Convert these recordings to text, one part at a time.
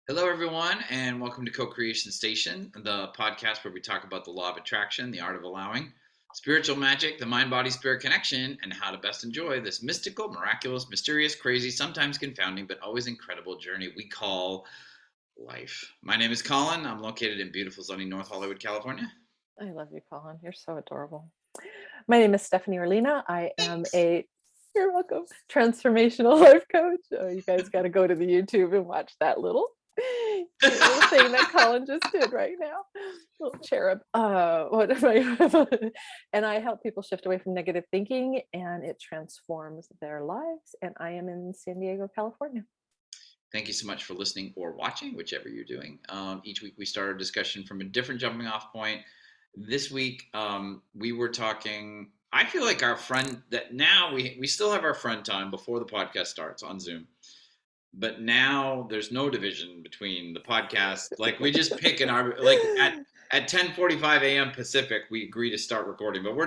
Hello, everyone, and welcome to Co-Creation Station, the podcast where we talk about the law of attraction, the art of allowing, spiritual magic, the mind-body-spirit connection, and how to best enjoy this mystical, miraculous, mysterious, crazy, sometimes confounding, but always incredible journey we call life. My name is Collin. I'm located in beautiful, sunny North Hollywood, California. I love you, Collin. You're so adorable. My name is Stephanie Orlina. I am Thanks. you're welcome, transformational life coach. Oh, you guys got to go to the YouTube and watch that cute little thing that Collin just did right now. Little cherub. What am I? And I help people shift away from negative thinking and it transforms their lives. And I am in San Diego, California. Thank you so much for listening or watching, whichever you're doing. Each week we start a discussion from a different jumping off point. This week we were talking. I feel like our friend that now we still have our friend time before the podcast starts on Zoom, but now there's no division between the podcast. Like we just pick an like at 10:45 a.m. Pacific, we agree to start recording. But we're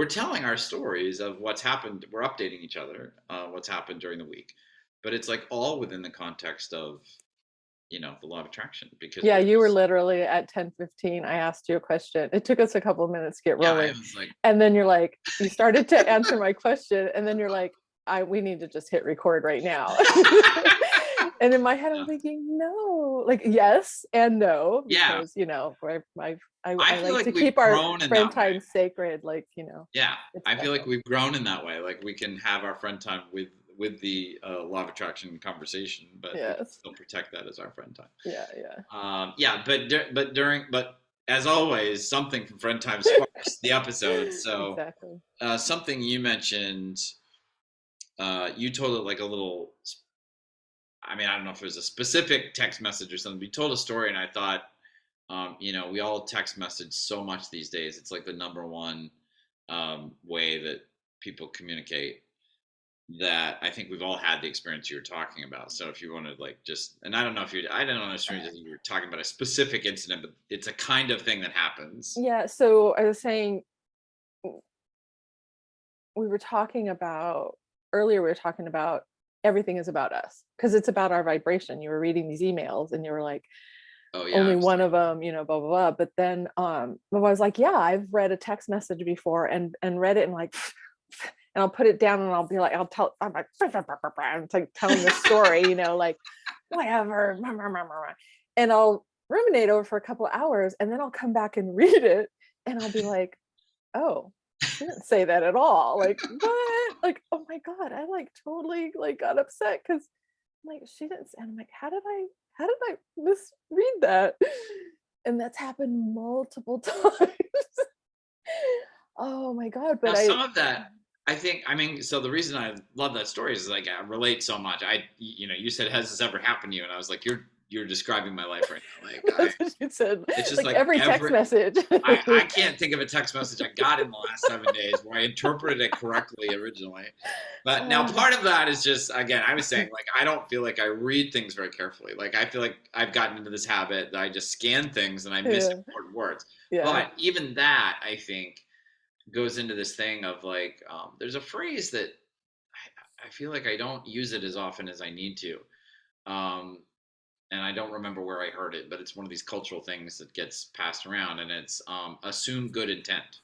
telling our stories of what's happened. We're updating each other what's happened during the week, but it's like all within the context of the law of attraction because Yeah, we're you were just literally at 10:15. I asked you a question. It took us a couple of minutes to get yeah. I rolling. was like And then you started to answer my question. And then you're like, we need to just hit record right now. And in my head, I'm thinking, no, like, yes and no, yeah. because, I I feel like like to we've keep our grown in friend that way. time sacred. Yeah, It's I feel like special. we've grown in that way. Like we can have our friend time with the law of attraction conversation, but we can Yes. still protect that as our friend time. Yeah. Yeah. Yeah, but as always, something from friend time sparks the episode. So Exactly. something you mentioned, you told it like a little. I mean, I don't know if it was a specific text message or something. But you told a story, and I thought, we all text message so much these days. It's like the number one way that people communicate that I think we've all had the experience you were talking about. So if you want to like just, and I don't know if I don't know if you were talking about a specific incident, but it's a kind of thing that happens. Yeah. So I was saying, we were talking about earlier, we were talking about everything is about us because it's about our vibration. You were reading these emails and you were like, Oh yeah, I only was one of talking. them, blah, blah, blah. But then I was like, yeah, I've read a text message before and read it and like, and I'll put it down and I'll be like, I'm like, I'm like telling the story, like whatever. And I'll ruminate over for a couple of hours and then I'll come back and read it and I'll be like, oh, she didn't say that at all. Like, what? Like, oh my God, I like totally like got upset because like she didn't and I'm like, how did I misread that? And that's happened multiple times. Oh my God. Now But some of that. I mean, so the reason I love that story is like I relate so much. You said, "Has this ever happened to you?" And I was like, "You're describing my life right now." Like that's what you said. it's just Like like every text every message. I can't think of a text message I got in the last 7 days where I interpreted it correctly originally. But now Oh, part of that is just again, I was saying like I don't feel like I read things very carefully. Like I feel like I've gotten into this habit that I just scan things and I miss yeah. important words. Yeah. But even that, I think, goes into this thing of like there's a phrase that I feel like I don't use it as often as I need to. Um, and I don't remember where I heard it, but it's one of these cultural things that gets passed around, and it's assume good intent.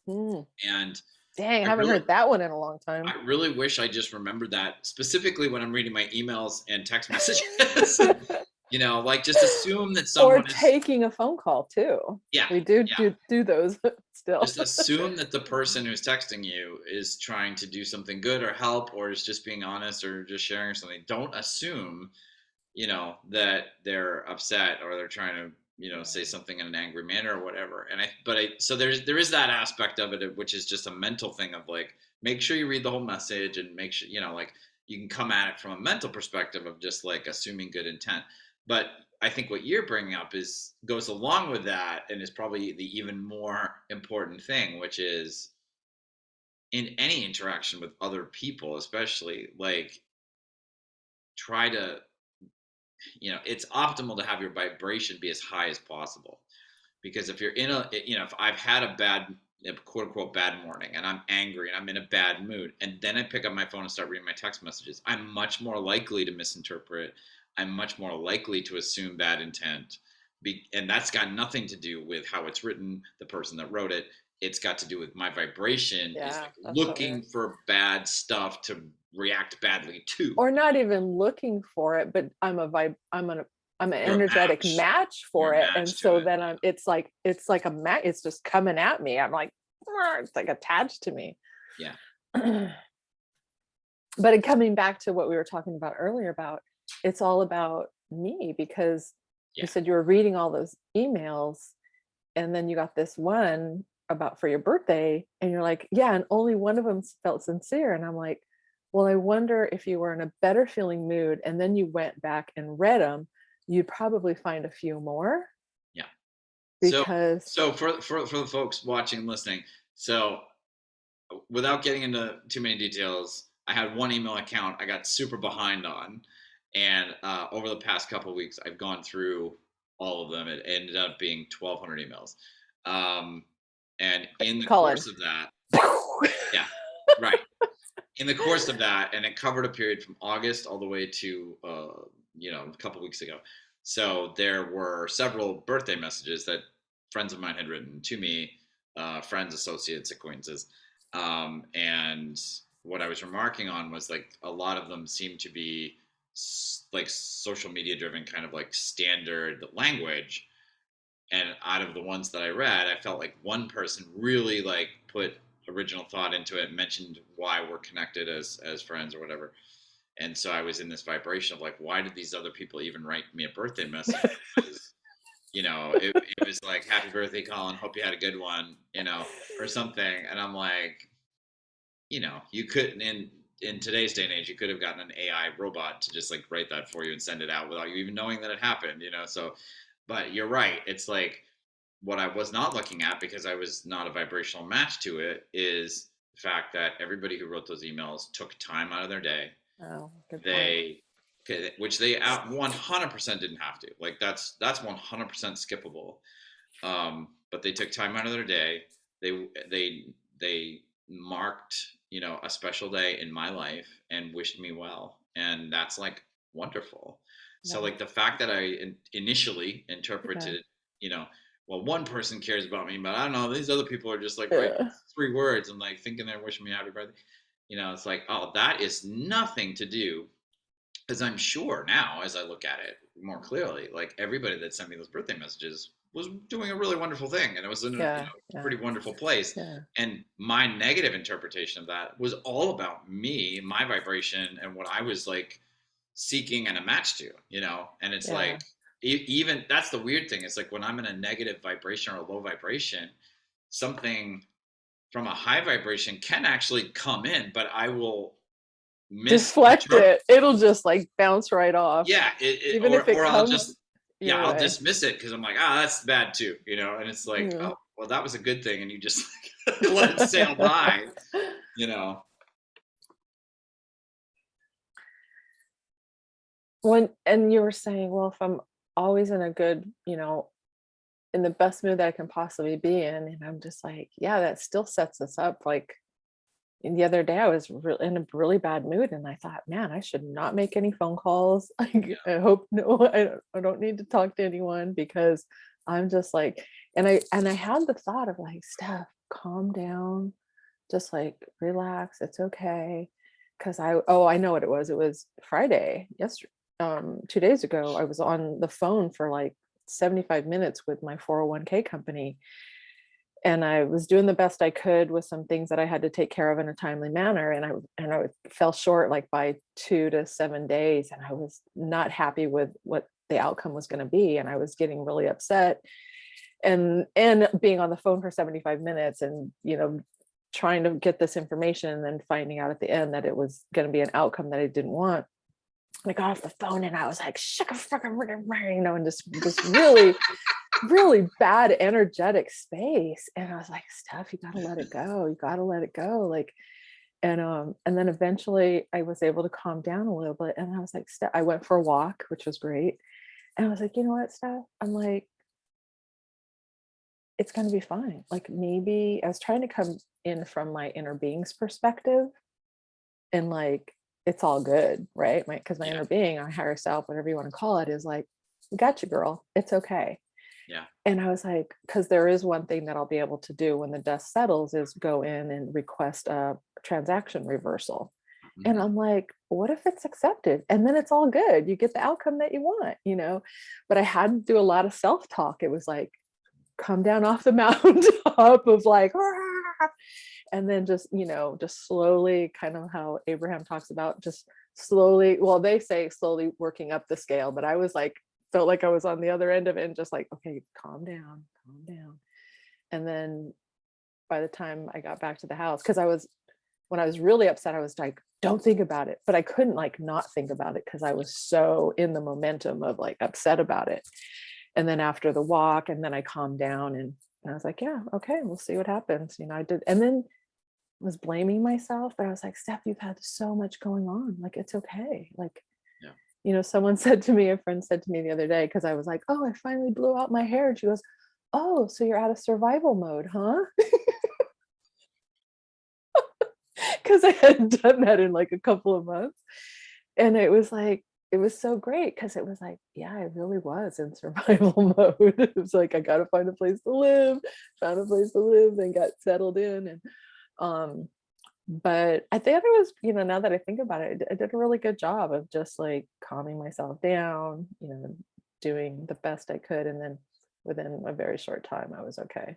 Mm. And Dang, I I haven't really, heard that one in a long time. I really wish I just remembered that specifically when I'm reading my emails and text messages. Like just assume that Or someone is, taking a phone call too. yeah, We do yeah. do those still. Just assume that the person who's texting you is trying to do something good or help or is just being honest or just sharing something. Don't assume that they're upset or they're trying to, say Yeah. something in an angry manner or whatever. So there is that aspect of it, which is just a mental thing of like, make sure you read the whole message and make sure, like you can come at it from a mental perspective of just like assuming good intent. But I think what you're bringing up goes along with that and is probably the even more important thing, which is in any interaction with other people, especially like try to it's optimal to have your vibration be as high as possible. Because if you're if I've had a bad, quote unquote, bad morning and I'm angry and I'm in a bad mood, and then I pick up my phone and start reading my text messages, I'm much more likely to misinterpret. I'm much more likely to assume bad intent. And that's got nothing to do with how it's written, the person that wrote it. It's got to do with my vibration is Yeah, like that's so looking weird. for bad stuff to react badly to. Or not even looking for it, but I'm an You're a energetic match. match You're for a it. And match to so it. then it's like a mat, it's just coming at me. I'm like, it's like attached to me. Yeah. But in coming back to what we were talking about earlier about, it's all about me, because you Yeah. said you were reading all those emails and then you got this one about for your birthday and you're like, yeah, and only one of them felt sincere. And I'm like, well, I wonder if you were in a better feeling mood and then you went back and read them, you'd probably find a few more. Yeah. So, Because for the folks watching and listening, so without getting into too many details, I had one email account I got super behind on, and over the past couple of weeks, I've gone through all of them. It ended up being 1,200 emails, and in the Collin. course of that, yeah, right. In the course of that, and it covered a period from August all the way to a couple weeks ago. So there were several birthday messages that friends of mine had written to me, friends, associates, acquaintances, and what I was remarking on was like a lot of them seem to be like social media driven, kind of like standard language. And out of the ones that I read, I felt like one person really like put original thought into it, mentioned why we're connected as friends or whatever. And so I was in this vibration of like, why did these other people even write me a birthday message? Because it was like, happy birthday, Collin, hope you had a good one, or something. And I'm like, you couldn't in today's day and age, you could have gotten an AI robot to just like write that for you and send it out without you even knowing that it happened, so. But you're right, it's like what I was not looking at, because I was not a vibrational match to it, is the fact that everybody who wrote those emails took time out of their day. oh, good point. They which they out 100% didn't have to, like that's 100% skippable. But they took time out of their day. They marked, a special day in my life and wished me well, and that's like wonderful. So Yeah, like the fact that I initially yeah. interpreted, you know, well, one person cares about me, but I don't know, these other people are just like writing Yeah. 3 words and like thinking they're wishing me happy birthday. It's like, oh, that is nothing to do, because I'm sure now, as I look at it more clearly, like everybody that sent me those birthday messages was doing a really wonderful thing, and it was in a Yeah, yeah, pretty wonderful place. yeah, And my negative interpretation of that was all about me, my vibration, and what I was like seeking and a match to, And it's yeah. like, even that's the weird thing. It's like when I'm in a negative vibration or a low vibration, something from a high vibration can actually come in, but I will Deflect misinterpret. it. It'll just like bounce right off. Yeah, Even if it or I'll comes just, yeah, your I'll way. dismiss it because I'm like, that's bad too, And it's like, Yeah. oh, well, that was a good thing, and you just like, let it sail by, you know. When and you were saying, well, if I'm always in a good, in the best mood that I can possibly be in, and I'm just like, yeah, that still sets us up. Like, and the other day, I was in a really bad mood, and I thought, man, I should not make any phone calls. Like, I hope no, I don't need to talk to anyone, because I'm just like, and I had the thought of like, Steph, calm down, just like relax, it's okay. Because I know what it was. It was Friday, yesterday, 2 days ago. I was on the phone for like 75 minutes with my 401k company, and I was doing the best I could with some things that I had to take care of in a timely manner. And I fell short like by 2 to 7 days, and I was not happy with what the outcome was going to be, and I was getting really upset. And being on the phone for 75 minutes, and trying to get this information, and then finding out at the end that it was going to be an outcome that I didn't want. I got off the phone and I was like, shut up, fucking, and just really, really bad energetic space. And I was like, Steph, you gotta let it go. You gotta let it go. Like, and then eventually I was able to calm down a little bit. And I was like, Steph, I went for a walk, which was great. And I was like, you know what, Steph? I'm like, it's gonna be fine. Like, maybe I was trying to come in from my inner being's perspective, and like, it's all good, right? Because my Yeah. inner being, our higher self, whatever you want to call it, is like, we got you, girl. It's okay. Yeah. And I was like, because there is one thing that I'll be able to do when the dust settles is go in and request a transaction reversal. And Hmm. I'm like, what if it's accepted? And then it's all good. You get the outcome that you want, you know? But I had to do a lot of self-talk. It was like, come down off the mountaintop of like, "Ah," and then just, just slowly, kind of how Abraham talks about, just slowly, well, they say slowly working up the scale, but I was like, felt like I was on the other end of it and just like, okay, calm down, calm down. And then by the time I got back to the house, because when I was really upset, I was like, don't think about it. But I couldn't like not think about it because I was so in the momentum of like upset about it. And then after the walk, and then I calmed down and I was like, yeah, okay, we'll see what happens. I did. And then was blaming myself, but I was like, Steph, you've had so much going on. Like, it's okay. Like, Yeah. someone said to me, a friend said to me the other day, because I was like, oh, I finally blew out my hair. And she goes, oh, so you're out of survival mode, huh? Because I hadn't done that in like a couple of months. And it was like, it was so great because it was like, yeah, I really was in survival mode. It was like, I got to find a place to live, found a place to live, and got settled in. And, but I think it was, now that I think about it, I did a really good job of just like calming myself down, doing the best I could. And then within a very short time, I was okay.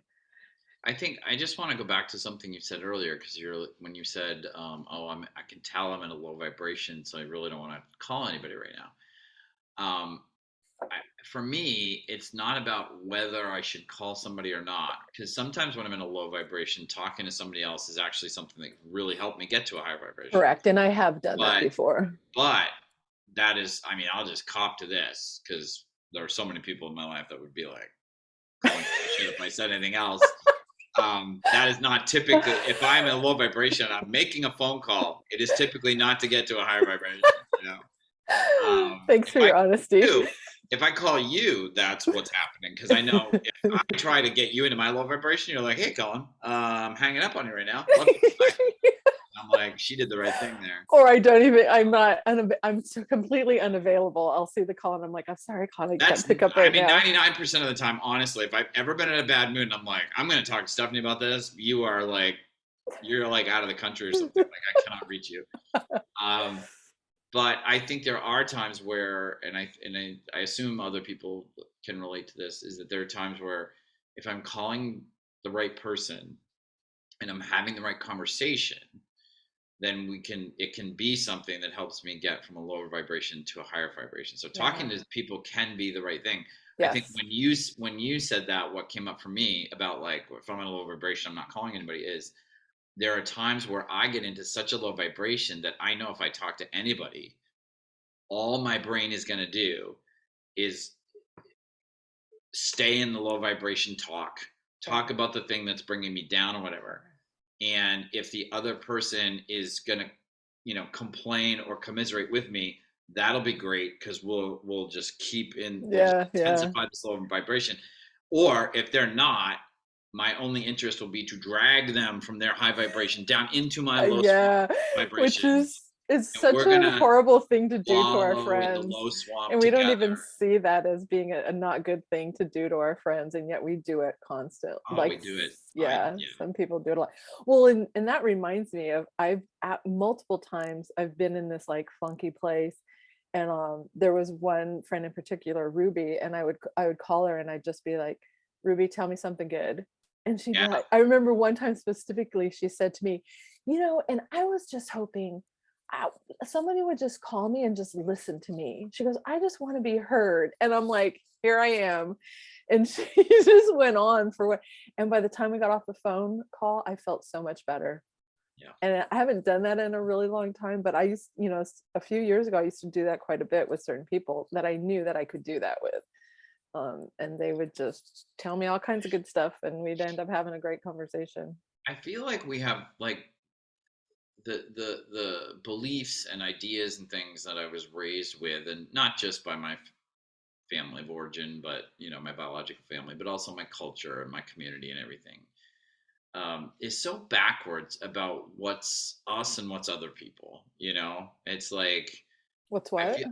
I think I just want to go back to something you said earlier because when you said, "Oh, I can tell I'm in a low vibration, so I really don't want to call anybody right now." For me, it's not about whether I should call somebody or not, because sometimes when I'm in a low vibration, talking to somebody else is actually something that really helped me get to a high vibration. Correct. And I have done that But before. but that is, I mean, I'll just cop to this because there are so many people in my life that would be like calling me shit if I said anything else. That is not typically, if I'm in a low vibration, I'm making a phone call. It is typically not to get to a higher vibration. You know, Thanks if for I your honesty. do, if I call you, that's what's happening. Because I know if I try to get you into my low vibration, you're like, "Hey, Colin, I'm hanging up on you right now. Love you. Bye." I'm like, she did the right thing there. Or I don't even, I'm so completely unavailable. I'll see the call and I'm like, I'm sorry, Colin, I can't That's, pick up I right mean, now. 99% of the time, honestly, if I've ever been in a bad mood and I'm like, I'm going to talk to Stephanie about this, you're like out of the country or something. Like, I cannot reach you. Um, but I think there are times where, I assume other people can relate to this, is that there are times where if I'm calling the right person and I'm having the right conversation, then it can be something that helps me get from a lower vibration to a higher vibration. So talking Yeah. to people can be the right thing. I think Yes. when you said that, what came up for me about like if I'm in a low vibration, I'm not calling anybody, is there are times where I get into such a low vibration that I know if I talk to anybody, all my brain is going to do is stay in the low vibration talk about the thing that's bringing me down or whatever. And if the other person is going to, complain or commiserate with me, that'll be great because we'll just we'll just Yeah. Yeah. intensify this low vibration. Or if they're not, my only interest will be to drag them from their high vibration down into my low Yeah. Which vibration, is and such we're a gonna horrible thing to do to our wallow in the friends. low swamp And we don't together. even see that as being a not good thing to do to our friends. And yet we do it constant. Oh, Like, we do it. yeah, Yeah. some people do it a lot. Well, and that reminds me of, I've at multiple times I've been in this like funky place. And there was one friend in particular, Ruby, and I would call her and I'd just be like, Ruby, tell me something good. And she'd be Yeah. like, I remember one time specifically, she said to me, and I was just hoping I, somebody would just call me and just listen to me. She goes, I just want to be heard. And I'm like, here I am. And she just went on for what. And by the time we got off the phone call, I felt so much better. Yeah. And I haven't done that in a really long time, but I used, a few years ago, I used to do that quite a bit with certain people that I knew that I could do that with. And they would just tell me all kinds of good stuff and we'd end up having a great conversation. I feel like we have like the beliefs and ideas and things that I was raised with, and not just by my family of origin, but my biological family, but also my culture and my community and everything. is so backwards about what's us and what's other people. You know, it's like What's I what? feel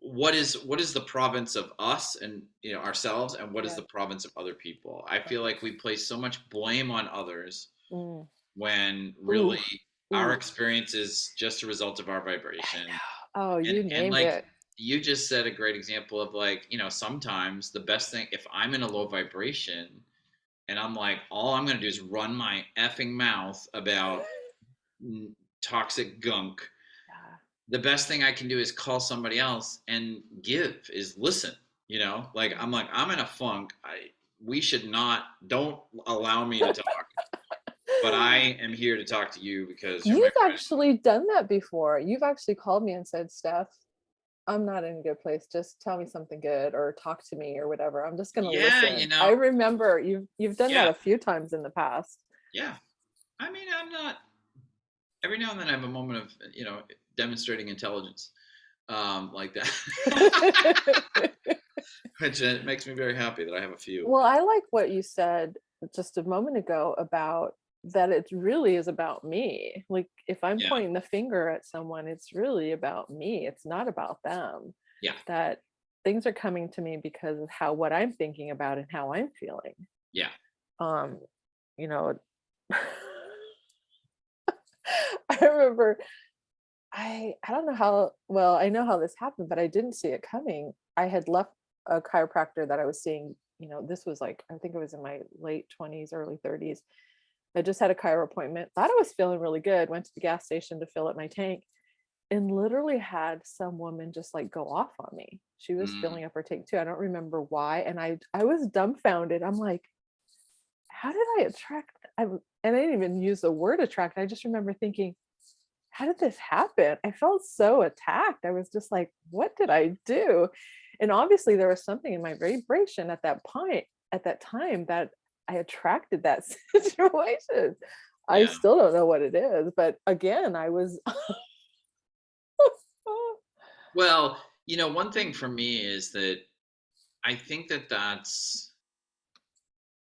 what is the province of us and ourselves, and what is Yeah. the province of other people. I Right. feel like we place so much blame on others Mm. when Ooh. really our Ooh. experience is just a result of our I vibration. know. Oh, and you and named like it. you just said a great example of, like, sometimes the best thing, if I'm in a low vibration and I'm like, all I'm going to do is run my effing mouth about toxic gunk, Yeah. the best thing I can do is call somebody else and is listen. Like, Yeah. I'm in a funk. We should not, don't allow me to talk, but I am here to talk to you because you're my You've friend. actually done that before. You've actually called me and said, Steph, I'm not in a good place. Just tell me something good or talk to me or whatever. I'm just gonna Yeah, listen. I remember you've done that yeah, a few times in the past. yeah. I mean, I'm not. Every now and then I have a moment of demonstrating intelligence, like that, which makes me very happy that I have a few. Well, I like what you said just a moment ago about that it really is about me. Like if I'm Yeah, pointing the finger at someone, it's really about me. It's not about them. yeah, That things are coming to me because of how what I'm thinking about and how I'm feeling. yeah. Um, you know, I remember I don't know how well I know how this happened, but I didn't see it coming. I had left a chiropractor that I was seeing, this was like I think it was in my late 20s, early 30s. I just had a chiro appointment. Thought I was feeling really good. Went to the gas station to fill up my tank and literally had some woman just like go off on me. She was Mm, filling up her tank too. I don't remember why. And I was dumbfounded. I'm like, how did I attract? And I didn't even use the word attract. I just remember thinking, how did this happen? I felt so attacked. I was just like, what did I do? And obviously there was something in my vibration at that point, at that time, that I attracted that situation. I yeah. still don't know what it is, but again, I was Well, one thing for me is that I think that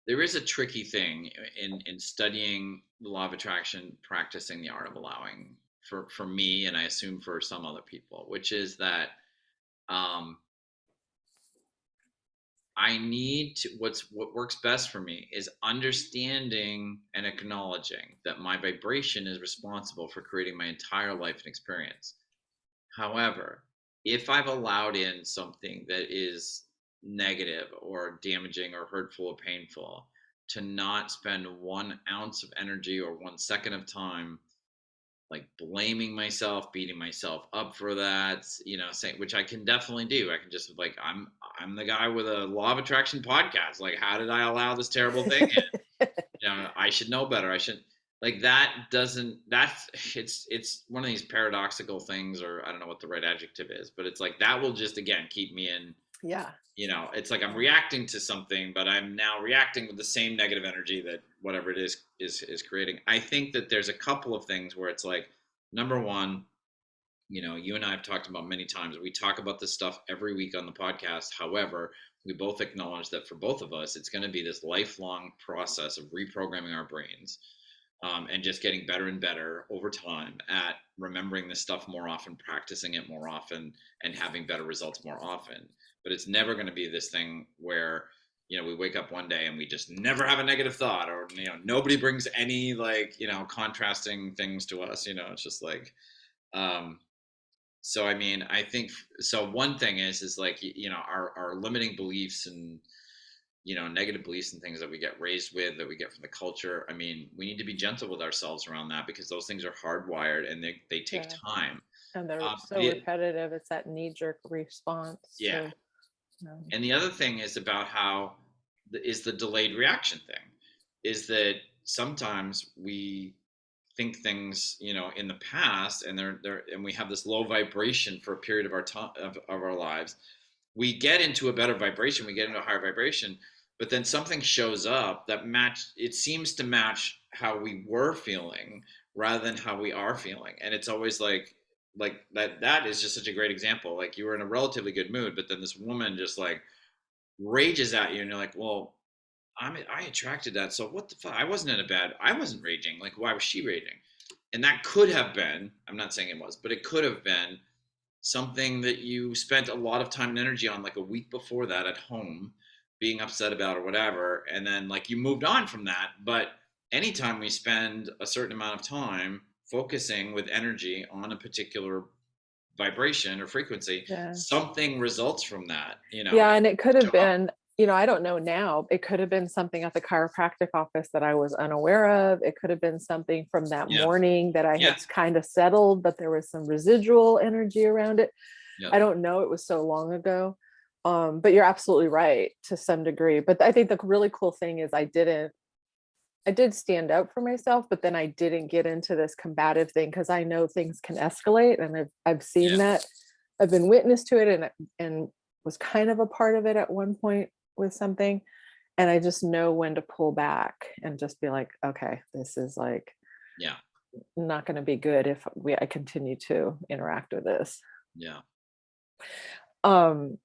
there is a tricky thing in studying the law of attraction, practicing the art of allowing, for me, and I assume for some other people, which is that um, I need to, what works best for me is understanding and acknowledging that my vibration is responsible for creating my entire life and experience. However, if I've allowed in something that is negative or damaging or hurtful or painful, to not spend 1 ounce of energy or 1 second of time like blaming myself, beating myself up for that, saying, which I can definitely do. I can just, like, I'm the guy with a law of attraction podcast. Like, how did I allow this terrible thing in? I should know better. I should, like, that doesn't that's it's one of these paradoxical things, or I don't know what the right adjective is, but it's like that will just again keep me in, yeah. it's like I'm Yeah. reacting to something, but I'm now reacting with the same negative energy that whatever it is creating. I think that there's a couple of things where it's like, number one, you and I have talked about many times. We talk about this stuff every week on the podcast. However, we both acknowledge that for both of us, it's going to be this lifelong process of reprogramming our brains, and just getting better and better over time at remembering this stuff more often, practicing it more often, and having better results more often. But it's never going to be this thing where we wake up one day and we just never have a negative thought, or nobody brings any, like, contrasting things to us. It's just like, um, so I mean, I think, so one thing is like, our limiting beliefs and negative beliefs and things that we get raised with, that we get from the culture. I mean, we need to be gentle with ourselves around that, because those things are hardwired and they take Yeah. time. And they're so The repetitive. It's that knee-jerk response Yeah, to and the other thing is about how is the delayed reaction thing, is that sometimes we think things in the past, and we have this low vibration for a period of our time of our lives. We get into a better vibration, we get into a higher vibration, but then something shows up that it seems to match how we were feeling rather than how we are feeling. And it's always like that is just such a great example. Like, you were in a relatively good mood, but then this woman just like rages at you, and you're like, well, I attracted that. So what the fuck? I wasn't raging. Like, why was she raging? And that could have been, I'm not saying it was, but it could have been something that you spent a lot of time and energy on like a week before that at home, being upset about or whatever. And then like you moved on from that. But anytime we spend a certain amount of time focusing with energy on a particular vibration or frequency, Yeah. something results from that, Yeah, and it could have show up. been, I don't know now. It could have been something at the chiropractic office that I was unaware of. It could have been something from that Yeah. morning that I Yeah. had kind of settled, but there was some residual energy around it. Yeah. I don't know. It was so long ago. But you're absolutely right to some degree. But I think the really cool thing is I did stand up for myself, but then I didn't get into this combative thing because I know things can escalate, and I've seen Yeah. that. I've been witness to it, and was kind of a part of it at one point with something, and I just know when to pull back and just be like, okay, this is like Yeah. not going to be good if I continue to interact with this. Yeah. Um,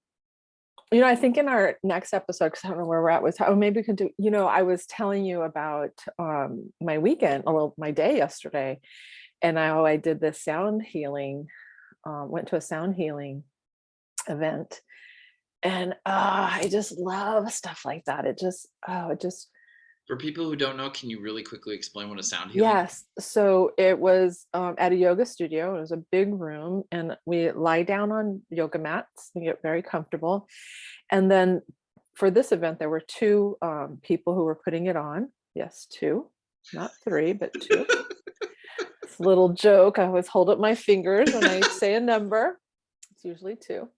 I think in our next episode, because I don't know where we're at with, oh, maybe we can do, I was telling you about my weekend, well, my day yesterday, and how I did this sound healing, went to a sound healing event. And I just love stuff like that. It just, For people who don't know, can you really quickly explain what a sound healing is? yes. So it was at a yoga studio. It was a big room, and we lie down on yoga mats and get very comfortable. And then for this event, there were two people who were putting it on. Yes, two, not three, but two. This little joke. I always hold up my fingers when I say a number. It's usually two.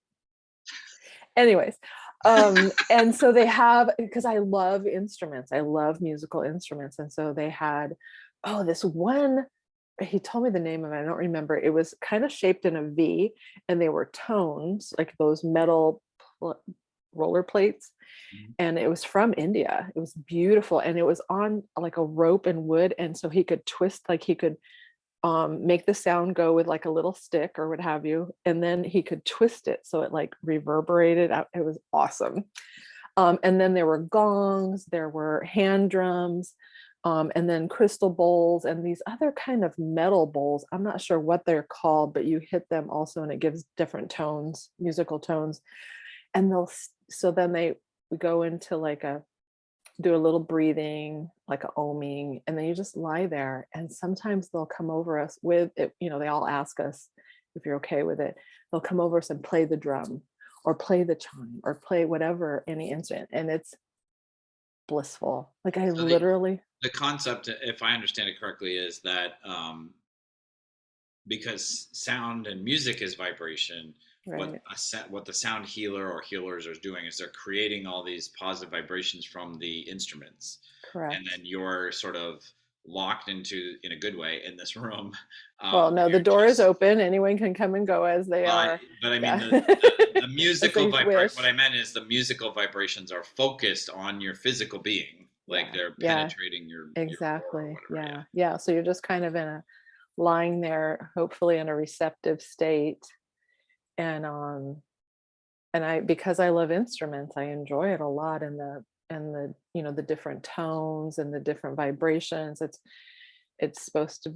Anyways, and so they have, because I love instruments, I love musical instruments, and so they had, oh, this one, he told me the name of it, I don't remember. It was kind of shaped in a V, and they were tones, like those metal roller plates, Mhm. and it was from India. It was beautiful, and it was on like a rope and wood, and so he could twist, like he could make the sound go with like a little stick or what have you, and then he could twist it so it like reverberated out. It was awesome. And then there were gongs, there were hand drums, and then crystal bowls and these other kind of metal bowls. I'm not sure what they're called, but you hit them also and it gives different tones, musical tones. And so then we go into like do a little breathing, like a oming, and then you just lie there. And sometimes they'll come over us with it, they all ask us if you're okay with it. They'll come over us and play the drum or play the chime or play whatever, any instrument. And it's blissful. Like I So the literally, the concept, if I understand it correctly, is that because sound and music is vibration, right, what the sound healer or healers are doing is they're creating all these positive vibrations from the instruments, and correct. then you're sort of locked into, in a good way, in this room. Well, no, the You're door is just open. Anyone can come and go as they are. but I mean Yeah. the As musical they vibration. What wish. I meant is the musical vibrations are focused on your physical being, like Yeah. they're Yeah. penetrating your core or Exactly. whatever. Yeah. Yeah. Yeah. So you're just kind of in a lying there, hopefully in a receptive state. And I, because I love instruments, I enjoy it a lot, and the the different tones and the different vibrations. It's supposed to,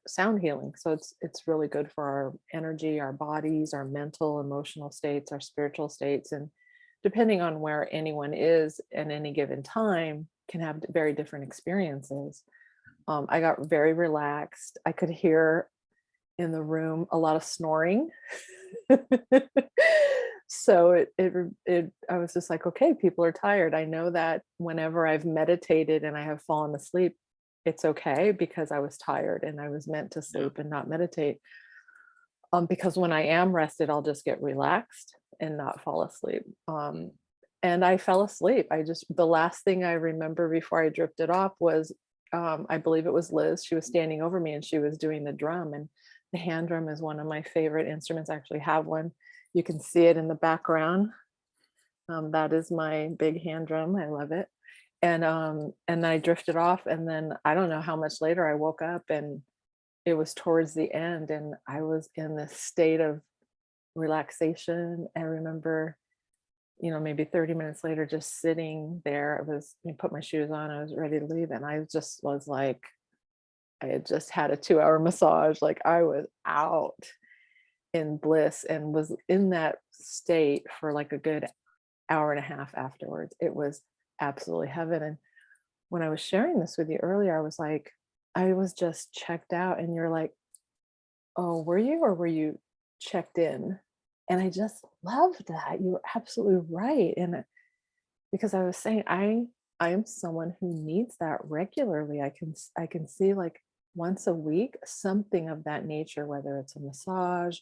sound healing. So it's really good for our energy, our bodies, our mental, emotional states, our spiritual states. And depending on where anyone is at any given time, can have very different experiences. I got very relaxed. I could hear in the room a lot of snoring. So I was just like, okay, people are tired. I know that whenever I've meditated and I have fallen asleep, it's okay because I was tired and I was meant to Yeah. sleep and not meditate. Because when I am rested, I'll just get relaxed and not fall asleep. And I fell asleep. The last thing I remember before I drifted off was, I believe it was Liz. She was standing over me and she was doing the drum. And the hand drum is one of my favorite instruments. I actually have one. You can see it in the background. That is my big hand drum. I love it. And I drifted off, and then I don't know how much later I woke up, and it was towards the end, and I was in this state of relaxation. I remember maybe 30 minutes later, just sitting there, put my shoes on, I was ready to leave. And I just was like, I had just had a 2-hour massage. Like I was out in bliss and was in that state for like a good hour and a half afterwards. It was absolutely heaven. And when I was sharing this with you earlier, I was like, I was just checked out. And you're like, oh, were you, or were you checked in? And I just loved that. You were absolutely right. And because I was saying, I am someone who needs that regularly. I can see like once a week something of that nature, whether it's a massage,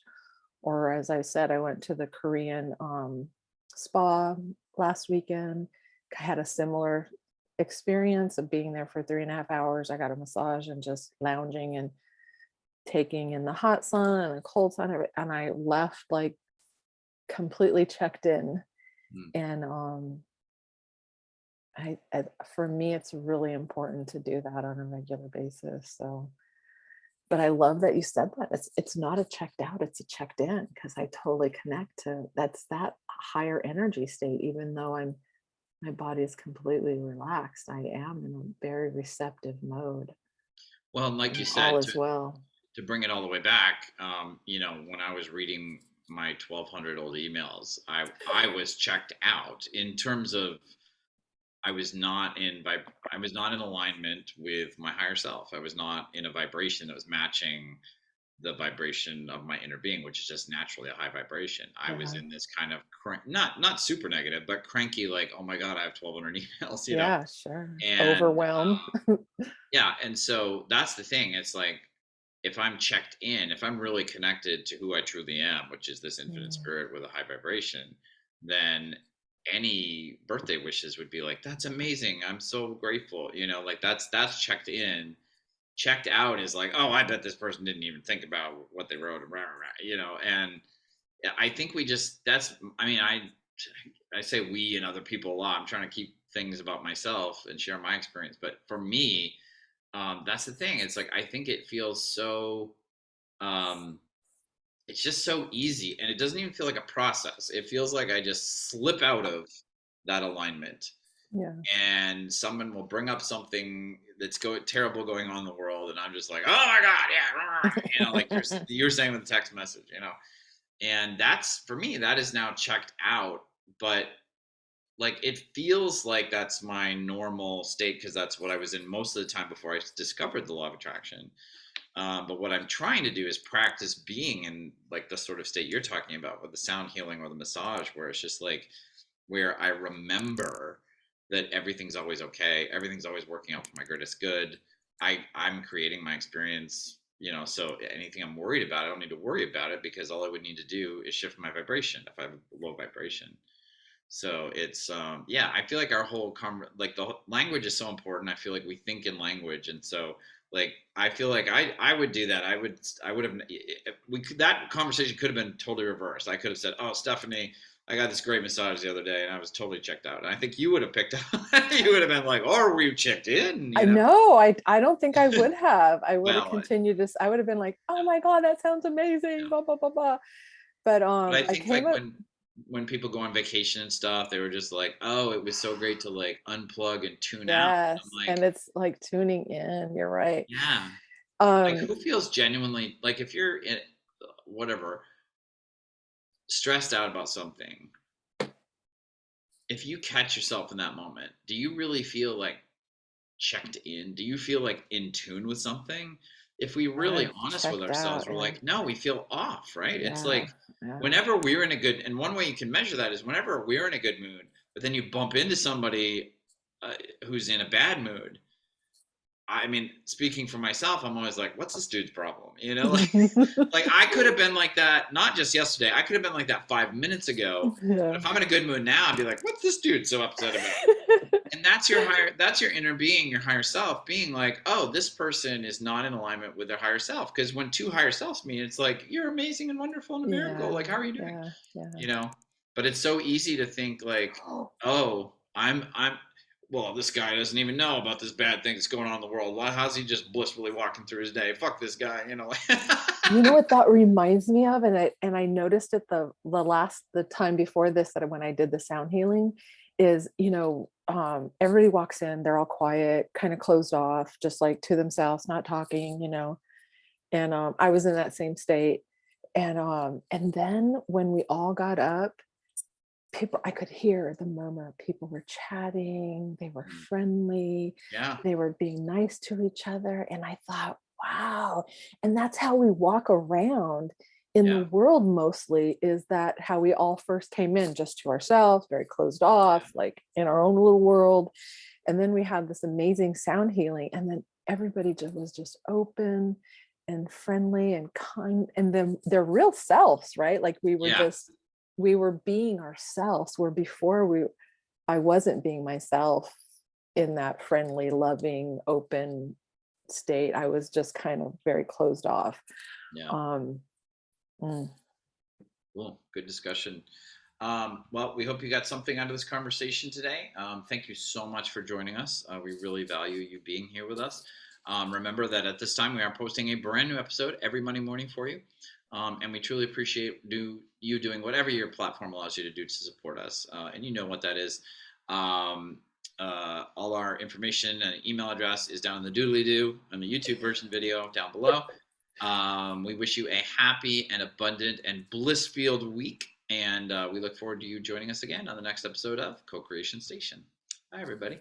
or as I said, I went to the Korean spa last weekend. I had a similar experience of being there for 3.5 hours. I got a massage and just lounging and taking in the hot sun and the cold sun, and I left like completely checked in. Mm. And I for me, it's really important to do that on a regular basis. So, but I love that you said that. It's not a checked out, it's a checked in, because I totally connect to that's that higher energy state. Even though my body is completely relaxed, I am in a very receptive mode, Well, and like you and all said, is well. to bring it all the way back, when I was reading my 1,200 old emails, I was checked out in terms of I was not in I was not in alignment with my higher self. I was not in a vibration that was matching the vibration of my inner being, which is just naturally a high vibration. I was Yeah. in this kind of not super negative, but cranky, like, oh my god, I have 1,200 emails, Yeah, sure. and Overwhelm. yeah, and so that's the thing. It's like if I'm checked in, if I'm really connected to who I truly am, which is this infinite Mm, spirit with a high vibration, then any birthday wishes would be like, that's amazing. I'm so grateful. Like that's checked in. Checked out is like, oh, I bet this person didn't even think about what they wrote, rah, rah, and I think we just I mean, I say we and other people a lot. I'm trying to keep things about myself and share my experience. But for me, that's the thing. It's like I think it feels so um, it's just so easy, and it doesn't even feel like a process. It feels like I just slip out of that alignment, yeah. and someone will bring up something that's terrible going on in the world, and I'm just like, oh my god, yeah, like you're saying with the text message, and that's for me. That is now checked out, but like it feels like that's my normal state because that's what I was in most of the time before I discovered the law of attraction. But what I'm trying to do is practice being in like the sort of state you're talking about with the sound healing or the massage, where it's just like where I remember that everything's always okay, everything's always working out for my greatest good. I'm creating my experience, so anything I'm worried about, I don't need to worry about it because all I would need to do is shift my vibration if I have a low vibration. So it's yeah, I feel like our whole like the language is so important. I feel like we think in language, and so like I feel like I would do that. I would have we could, that conversation could have been totally reversed. I could have said, "Oh, Stephanie, I got this great massage the other day, and I was totally checked out." And I think you would have picked up. You would have been like, "Or were you checked in?" I know. I don't think I would have. I would have Well, continued this. I would have been like, "Oh my god, that sounds amazing." yeah. Blah blah blah blah. But But I I think came like up. when people go on vacation and stuff, they were just like, "Oh, it was so great to like unplug and tune out." I'm Yes, like, and it's like tuning in. You're right. yeah. Like Um, who feels genuinely like if you're in whatever stressed out about something, if you catch yourself in that moment, do you really feel like checked in? Do you feel like in tune with something? If we really I'm honest with checked ourselves, out. we're Yeah. like, no, we feel off, right? It's Yeah. like Yeah. whenever we're in a good, and one way you can measure that is whenever we're in a good mood, but then you bump into somebody who's in a bad mood. I mean, speaking for myself, I'm always like, what's this dude's problem? Like I could have been like that, not just yesterday. I could have been like that 5 minutes ago. But Yeah. if I'm in a good mood now, I'd be like, what's this dude so upset about? And that's your inner being, your higher self being like, oh, this person is not in alignment with their higher self. Because when two higher selves meet, it's like, you're amazing and wonderful and a miracle. Like, Yeah. how are you doing? Yeah. Yeah. You know? But it's so easy to think like, oh, I'm well, this guy doesn't even know about this bad thing that's going on in the world. Why? How's he just blissfully walking through his day? Fuck this guy, you know. You know what that reminds me of, and I noticed it the time before this, that when I did the sound healing, is, everybody walks in, they're all quiet, kind of closed off, just like to themselves, not talking, and I was in that same state, and then when we all got up, people, I could hear the murmur. People were chatting, they were Mm, friendly, yeah, they were being nice to each other. And I thought, wow. And that's how we walk around in the yeah, world mostly, is that how we all first came in, just to ourselves, very closed off, like in our own little world. And then we had this amazing sound healing. And then everybody just was just open and friendly and kind, and then their real selves, right? Like yeah, we were being ourselves, where before I wasn't being myself in that friendly, loving, open state. I was just kind of very closed off. yeah. um mm, Cool. Good discussion. Well, we hope you got something out of this conversation today. Thank you so much for joining us. We really value you being here with us. Remember that at this time we are posting a brand new episode every Monday morning for you. And we truly appreciate you doing whatever your platform allows you to do to support us. And you know what that is. Um, all our information and email address is down in the doodly doo and the YouTube version video down below. We wish you a happy and abundant and bliss-filled week. And we look forward to you joining us again on the next episode of Co-Creation Station. Bye, everybody.